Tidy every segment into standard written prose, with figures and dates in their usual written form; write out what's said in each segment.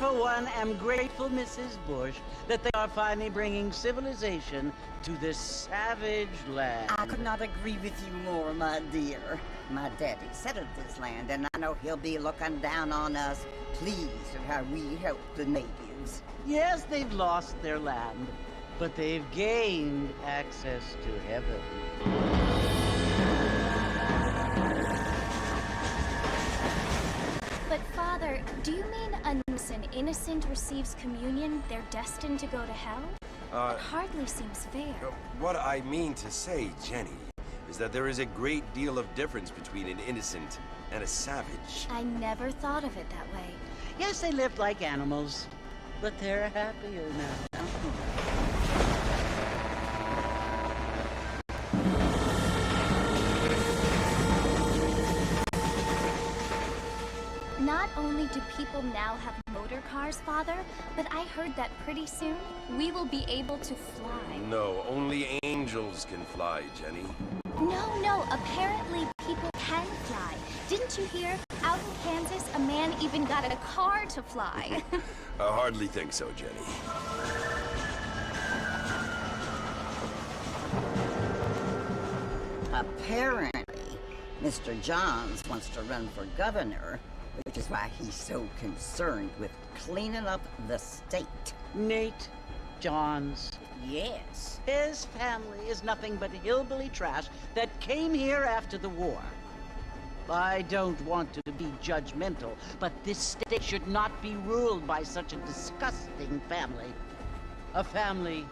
for one, am grateful, Mrs. Bush, that they are finally bringing civilization to this savage land. I could not agree with you more, my dear. My daddy settled this land, and I know he'll be looking down on us, pleased at how we help the natives. Yes, they've lost their land, but they've gained access to heaven. But Father, do you mean unless an innocent receives communion, they're destined to go to hell? It hardly seems fair. What I mean to say, Jenny, is that there is a great deal of difference between an innocent and a savage. I never thought of it that way. Yes, they lived like animals, but they're happier now. Not only do people now have motor cars, Father, but I heard that pretty soon we will be able to fly. No, only angels can fly, Jenny. No, apparently people can fly. Didn't you hear? Out in Kansas, a man even got a car to fly. I hardly think so, Jenny. Apparently, Mr. Johns wants to run for governor, which is why he's so concerned with cleaning up the state. Nate Johns. Yes. His family is nothing but hillbilly trash that came here after the war. I don't want to be judgmental, but this state should not be ruled by such a disgusting family. A family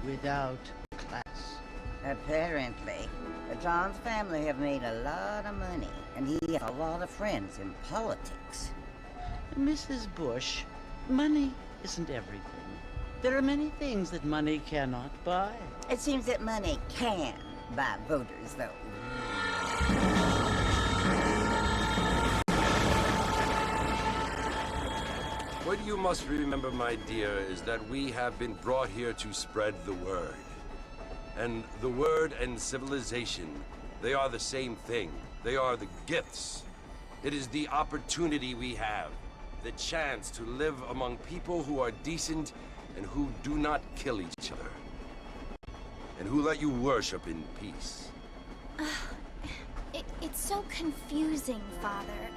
without class. Apparently, the Johns family have made a lot of money, and he has a lot of friends in politics. Mrs. Bush, money isn't everything. There are many things that money cannot buy. It seems that money can buy voters, though. What you must remember, my dear, is that we have been brought here to spread the word. And the word and civilization, they are the same thing. They are the gifts. It is the opportunity we have, the chance to live among people who are decent and who do not kill each other, and who let you worship in peace. It's so confusing, Father.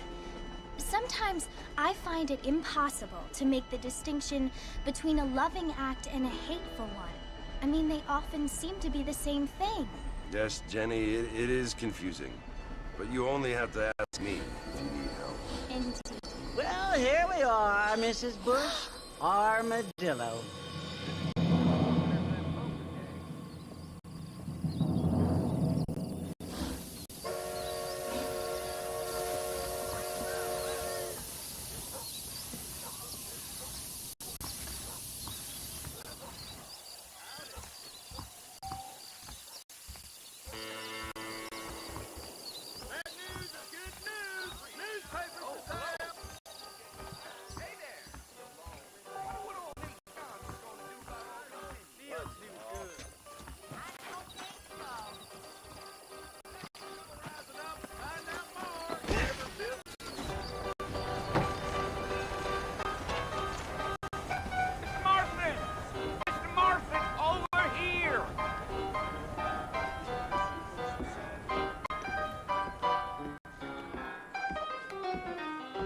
Sometimes I find it impossible to make the distinction between a loving act and a hateful one. I mean, they often seem to be the same thing. Yes, Jenny, it is confusing. But you only have to ask me if you need help. Indeed. Well, here we are, Mrs. Bush. Armadillo.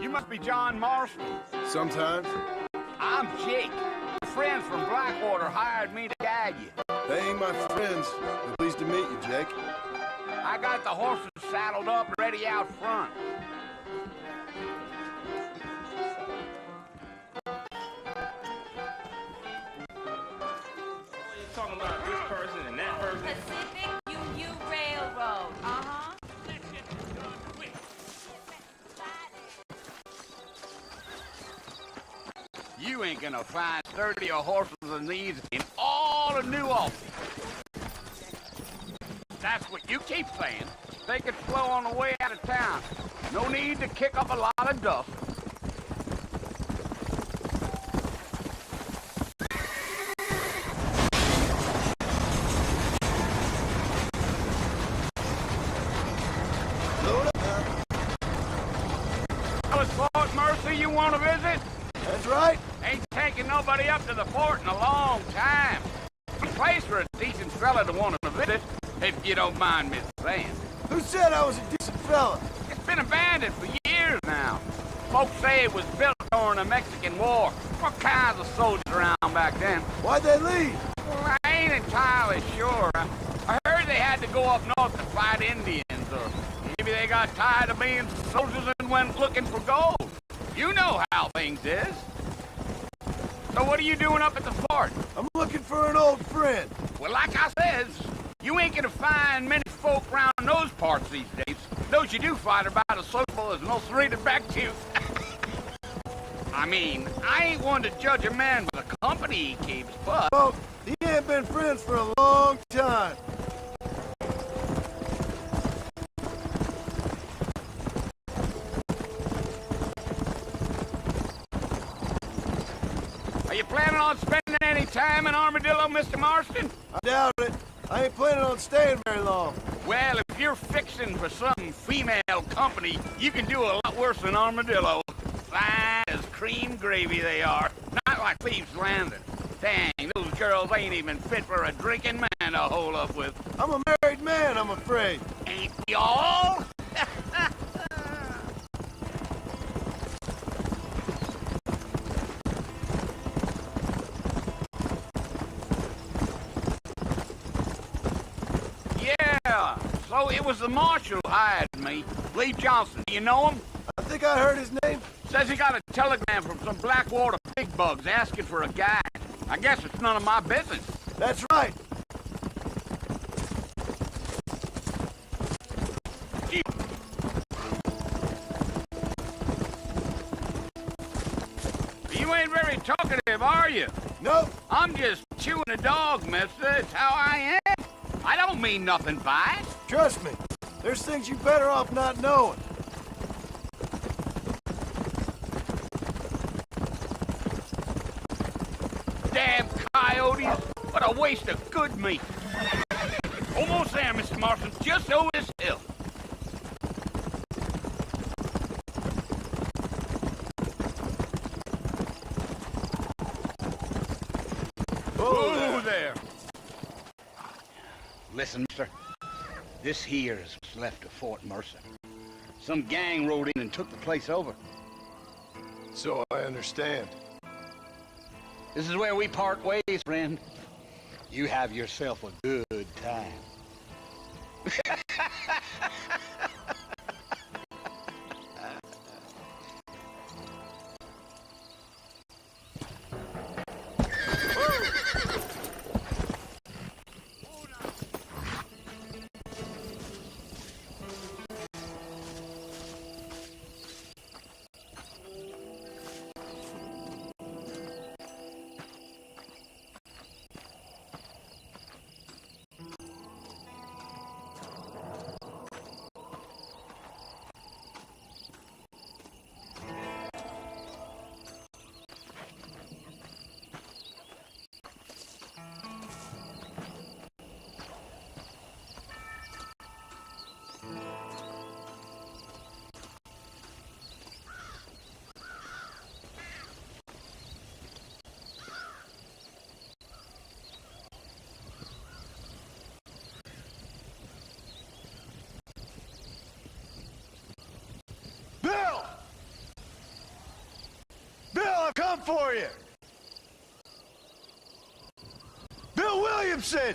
You must be John Marston. Sometimes. I'm Jake. Friends from Blackwater hired me to guide you. They ain't my friends. I'm pleased to meet you, Jake. I got the horses saddled up and ready out front. You're talking about this person and that person. Pacific Union Railroad. Uh-huh. You ain't gonna find sturdier horses than these in all of New Ulm. That's what you keep saying. Take it slow on the way out of town. No need to kick up a lot of dust. Alice Fort Mercy, you want to visit? That's right. to the fort in a long time. A place for a decent fella to want to visit, if you don't mind me saying. Who said I was a decent fella? It's been abandoned for years now. Folks say it was built during the Mexican War. What kinds of soldiers around back then? Why'd they leave? Well, I ain't entirely sure. I heard they had to go up north to fight Indians, or maybe they got tired of being soldiers and went looking for gold. You know how things is. So what are you doing up at the fort? I'm looking for an old friend. Well, like I says, you ain't gonna find many folk around those parts these days. Those you do find are about as sociable as no serrated back tooth. I mean, I ain't one to judge a man by the company he keeps, but... Oh, he ain't been friends for a long time. Are you planning on spending any time in Armadillo, Mr. Marston? I doubt it. I ain't planning on staying very long. Well, if you're fixing for some female company, you can do a lot worse than Armadillo. Fine as cream gravy they are. Not like Thieves' Landing. Dang, those girls ain't even fit for a drinking man to hole up with. I'm a married man, I'm afraid. Ain't y'all? Yeah, so it was the marshal who hired me. Lee Johnson, do you know him? I think I heard his name. Says he got a telegram from some Blackwater big bugs asking for a guide. I guess it's none of my business. That's right. You ain't very talkative, are you? Nope. I'm just chewing a dog, mister. It's how I am. I don't mean nothing by it. Trust me. There's things you better off not knowing. Damn coyotes. What a waste of good meat. Almost there, Mr. Marston. Just over this hill. Whoa there. Listen, mister. This here is what's left of Fort Mercer. Some gang rode in and took the place over. So I understand. This is where we part ways, friend. You have yourself a good time. Bill! Bill, I've come for you! Bill Williamson!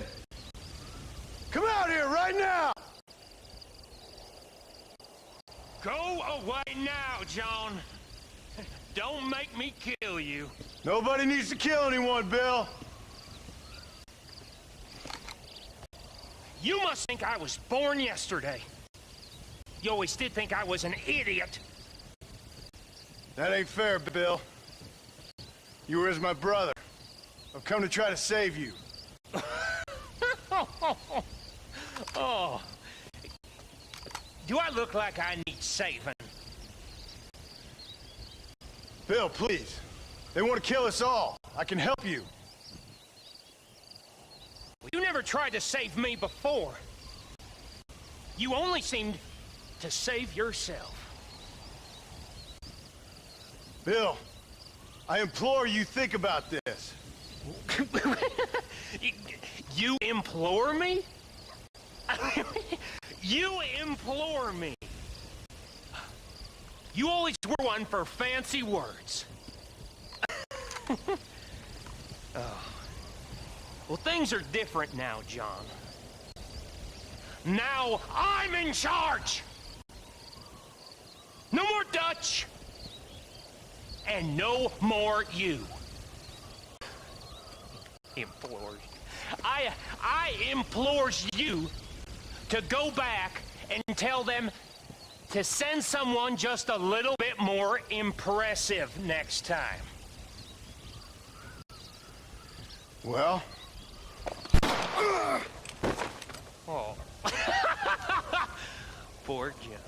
Come out here right now! Go away now, John. Don't make me kill you. Nobody needs to kill anyone, Bill. You must think I was born yesterday. You always did think I was an idiot. That ain't fair, Bill. You were as my brother. I've come to try to save you. Oh. Do I look like I need saving? Bill, please. They want to kill us all. I can help you. You never tried to save me before. You only seemed to save yourself. Bill, I implore you think about this. You implore me? You implore me. You always were one for fancy words. Oh. Well, things are different now, John. Now I'm in charge! No more Dutch! And no more you. Implores. I implores you to go back and tell them to send someone just a little bit more impressive next time. Well? Oh. Poor John.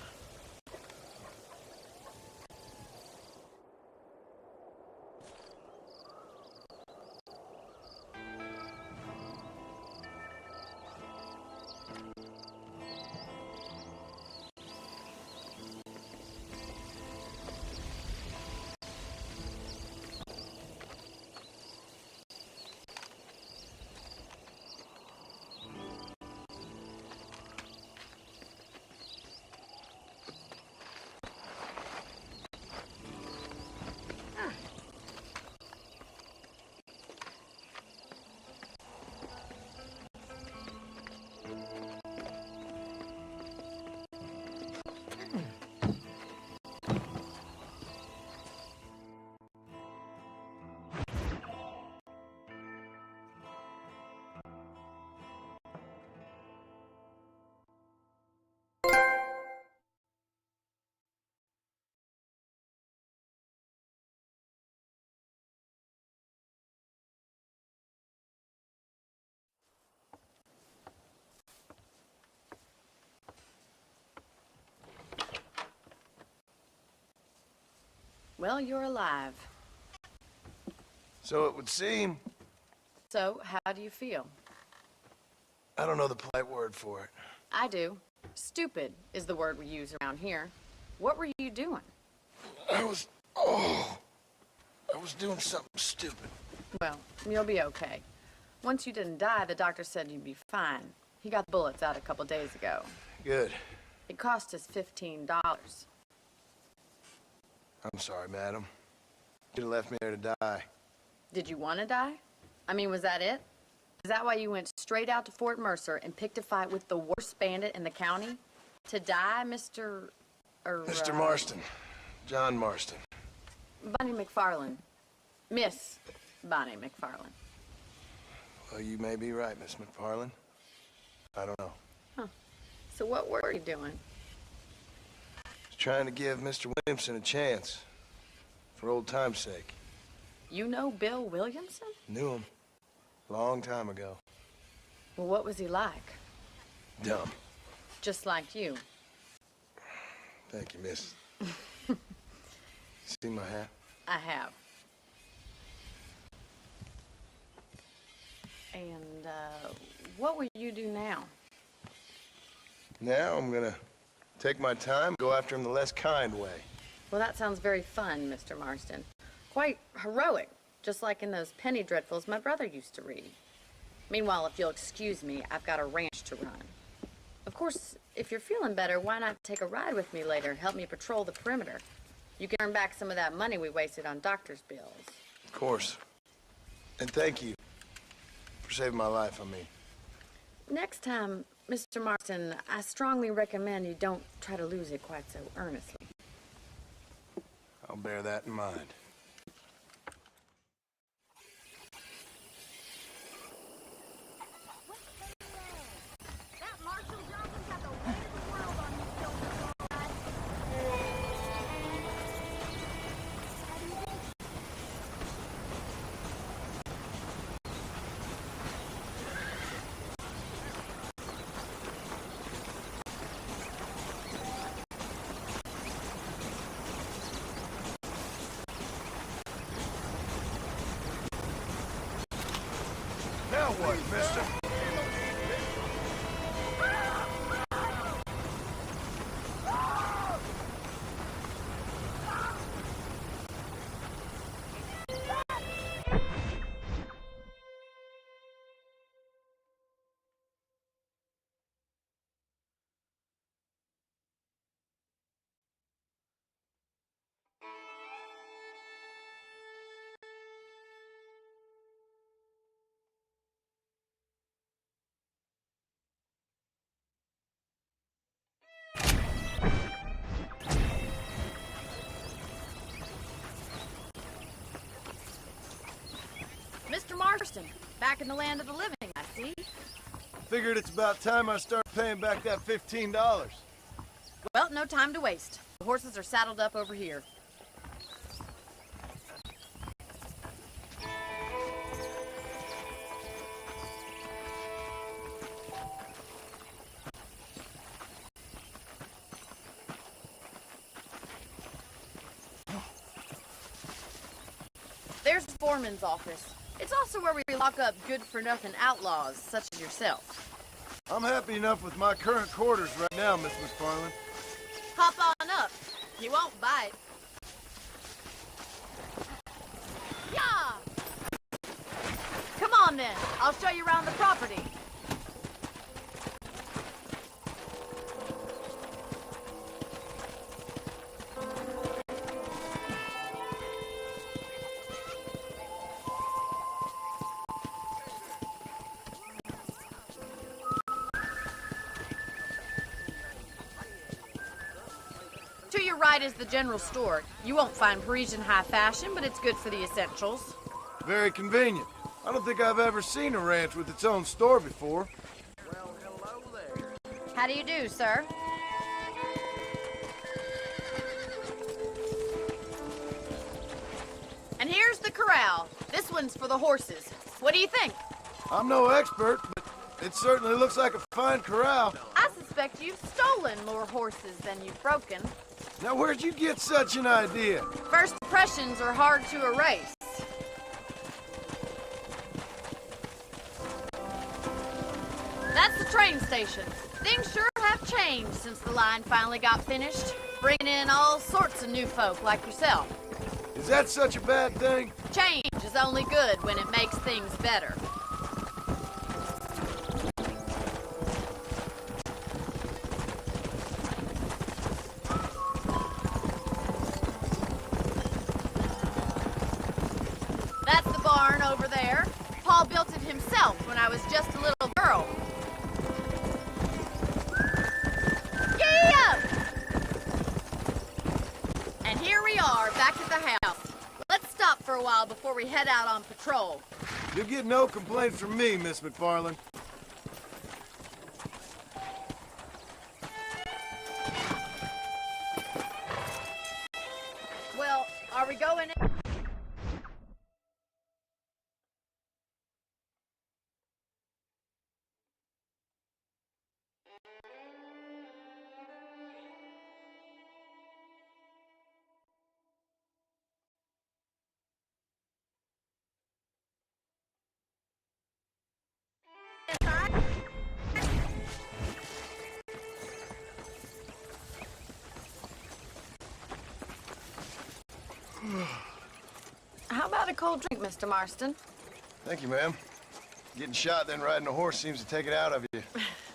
Well, you're alive. So it would seem. So, how do you feel? I don't know the polite word for it. I do. Stupid is the word we use around here. What were you doing? I was doing something stupid. Well, you'll be okay. Once you didn't die, the doctor said you'd be fine. He got the bullets out a couple days ago. Good. It cost us $15. I'm sorry, madam. You have left me there to die. Did you want to die? I mean, was that it? Is that why you went straight out to Fort Mercer and picked a fight with the worst bandit in the county? To die, Mr. Mr. Marston. John Marston. Bonnie McFarland. Miss Bonnie McFarland. Well, you may be right, Miss McFarland. I don't know. Huh. So what were you doing? Just trying to give Mr. Williamson a chance. For old time's sake. You know Bill Williamson? Knew him. Long time ago. Well, what was he like? Dumb. Just like you. Thank you, miss. See my hat? I have. And, what will you do now? Now I'm gonna take my time, go after him the less kind way. Well, that sounds very fun, Mr. Marston. Quite heroic, just like in those penny dreadfuls my brother used to read. Meanwhile, if you'll excuse me, I've got a ranch to run. Of course, if you're feeling better, why not take a ride with me later and help me patrol the perimeter? You can earn back some of that money we wasted on doctor's bills. Of course. And thank you for saving my life, I mean. Next time, Mr. Marston, I strongly recommend you don't try to lose it quite so earnestly. I'll bear that in mind. Now what, mister? Marston. Back in the land of the living, I see. Figured it's about time I start paying back that $15. Well, no time to waste. The horses are saddled up over here. There's the foreman's office. It's also where we lock up good-for-nothing outlaws, such as yourself. I'm happy enough with my current quarters right now, Miss McFarland. Hop on up. He won't bite. Yeah! Come on then. I'll show you around the property. To your right is the general store. You won't find Parisian high fashion, but it's good for the essentials. Very convenient. I don't think I've ever seen a ranch with its own store before. Well, hello there. How do you do, sir? And here's the corral. This one's for the horses. What do you think? I'm no expert, but it certainly looks like a fine corral. I suspect you've stolen more horses than you've broken. Now, where'd you get such an idea? First impressions are hard to erase. That's the train station. Things sure have changed since the line finally got finished, bringing in all sorts of new folk like yourself. Is that such a bad thing? Change is only good when it makes things better. That's the barn over there. Paul built it himself when I was just a little girl. Gee up! And here we are, back at the house. Let's stop for a while before we head out on patrol. You'll get no complaints from me, Miss McFarland. Well, are we going in? How about a cold drink, Mr. Marston? Thank you, ma'am. Getting shot, then riding a horse seems to take it out of you.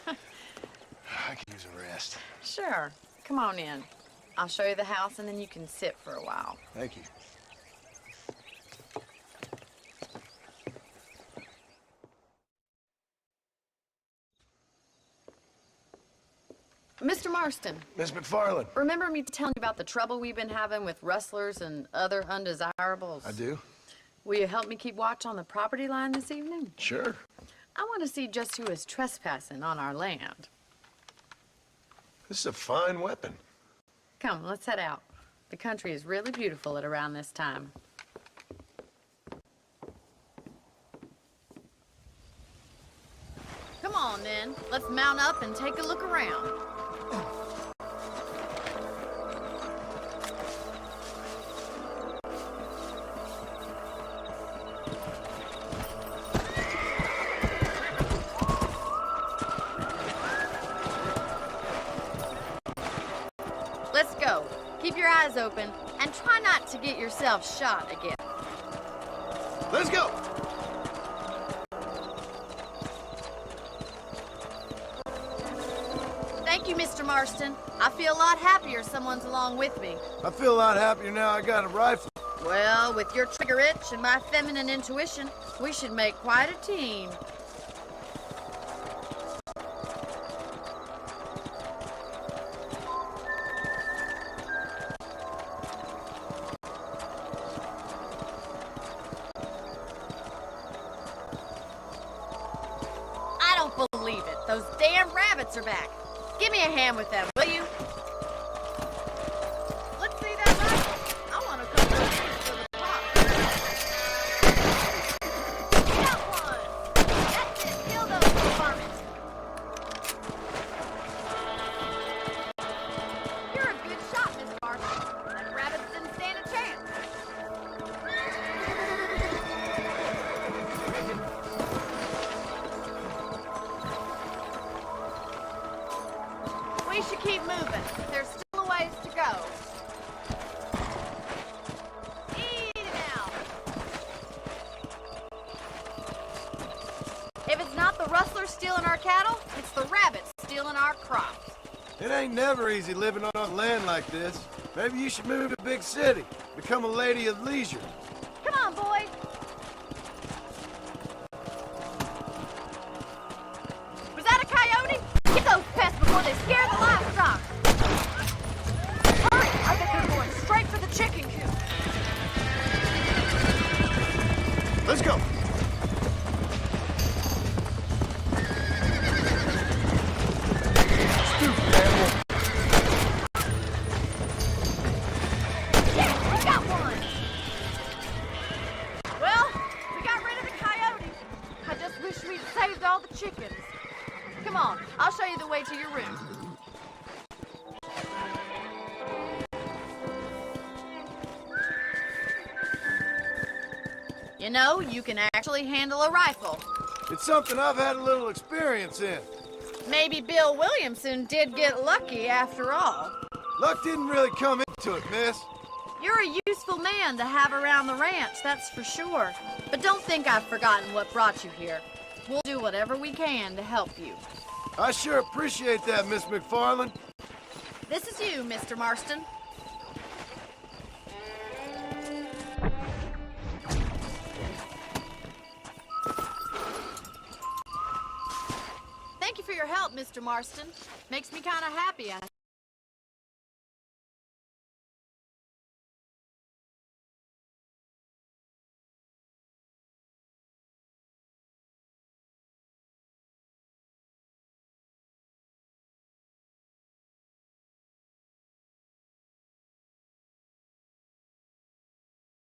I could use a rest. Sure. Come on in. I'll show you the house, and then you can sit for a while. Thank you. Mr. Marston, Miss McFarland. remember me telling you about the trouble we've been having with rustlers and other undesirables? I do. Will you help me keep watch on the property line this evening? Sure. I want to see just who is trespassing on our land. This is a fine weapon. Come, let's head out. The country is really beautiful at around this time. Come on, then. Let's mount up and take a look around. Let's go. Keep your eyes open and try not to get yourself shot again. Let's go! Thank you, Mr. Marston. I feel a lot happier someone's along with me. I feel a lot happier now I got a rifle. Well, with your trigger itch and my feminine intuition, we should make quite a team. rabbits are back. Give me a hand with them, will you? Let's see that rifle. I want to come to for the pop. Got one. That's it. Kill those varmints. You're a good shot, Miss Marshall. Them rabbits didn't stand a chance. We should keep moving. There's still a ways to go. Easy now. If it's not the rustlers stealing our cattle, it's the rabbits stealing our crops. It ain't never easy living on land like this. Maybe you should move to a big city. Become a lady of leisure. Come on, boys. Was that a coyote? Get those pests before they scare the livestock. Hurry! I think they're going straight for the chicken coop. Let's go. Stupid animal. Yeah, we got one. Well, we got rid of the coyotes. I just wish we'd saved all the chickens. Come on, I'll show you the way to your room. You know, you can actually handle a rifle. It's something I've had a little experience in. Maybe Bill Williamson did get lucky after all. Luck didn't really come into it, miss. You're a useful man to have around the ranch, that's for sure. But don't think I've forgotten what brought you here. We'll do whatever we can to help you. I sure appreciate that, Miss McFarland. This is you, Mr. Marston. Thank you for your help, Mr. Marston. Makes me kind of happy,